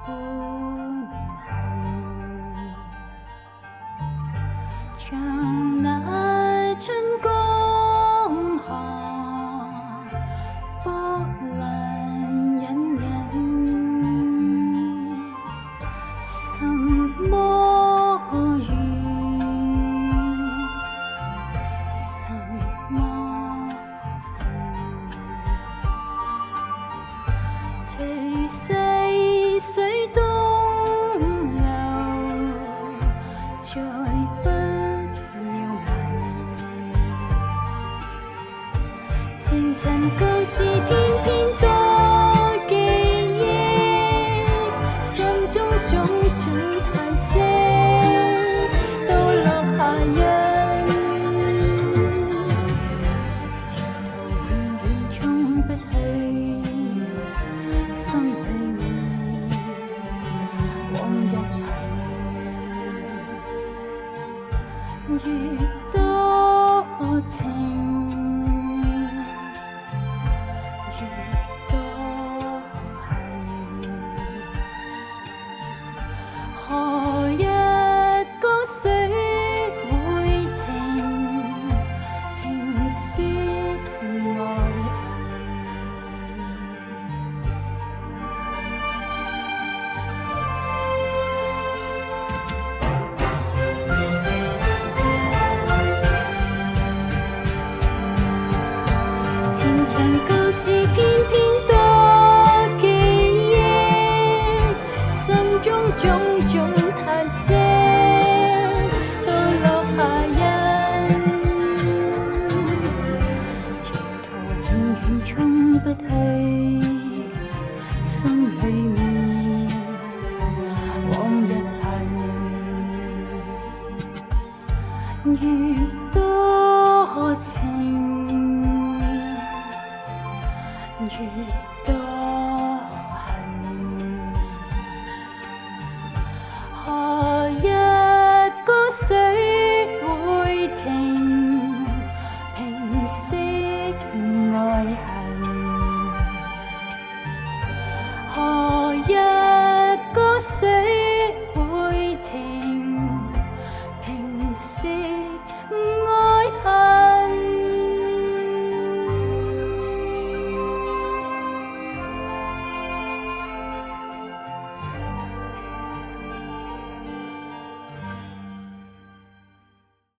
般痕，像那春江下波澜隱隱，什麼緣，什麼分，隨逝水東流，再不要問。前塵舊事偏偏多記憶，心中種種嘆息都落下印。前途遠遠衝不去，心裏面往日痕，越多情越多恨，何日江水會停，平息愛恨。前塵舊事偏偏多記憶，心中種種嘆息都落下印。前途遠遠衝不去，心裏面